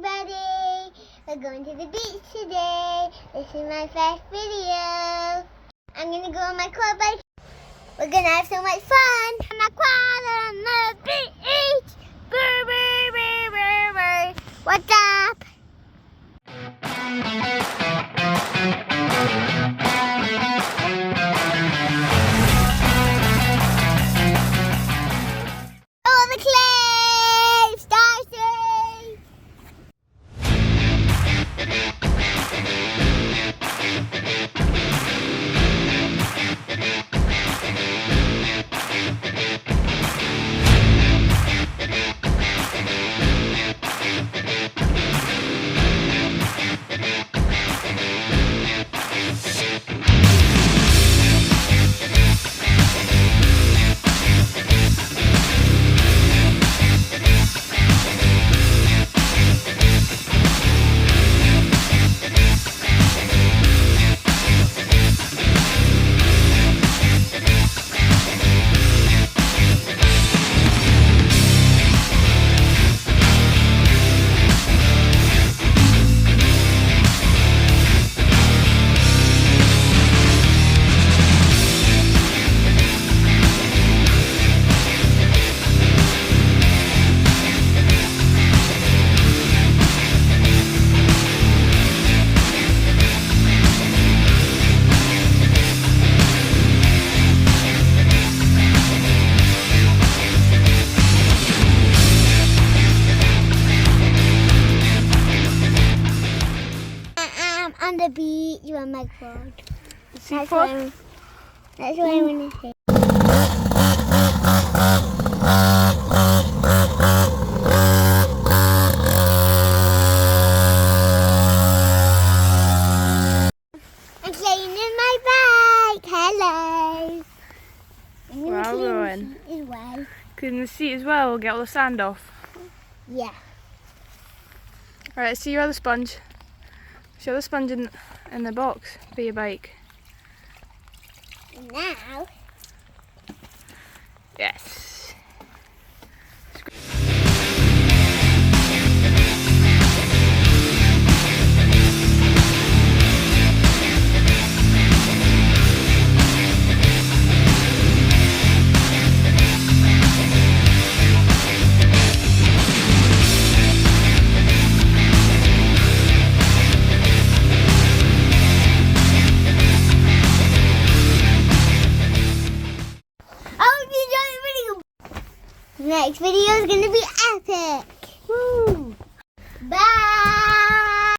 everybody! We're going to the beach today. This is my first video. I'm gonna go on my quad bike. We're gonna have so much fun. On my quad on the beach. Brr, brr, brr, brr, brr. What's up? Oh, the clay! Starcy! On the beach on my quad. That's what I want to say. I'm playing in my bike. Hello. Wow, Rowan. As well. Clean the seat as well, we'll get all the sand off. Yeah. Alright, let's see your other sponge. Show the sponge in the box for your bike. Now. Yes. Next video is gonna be epic. Woo!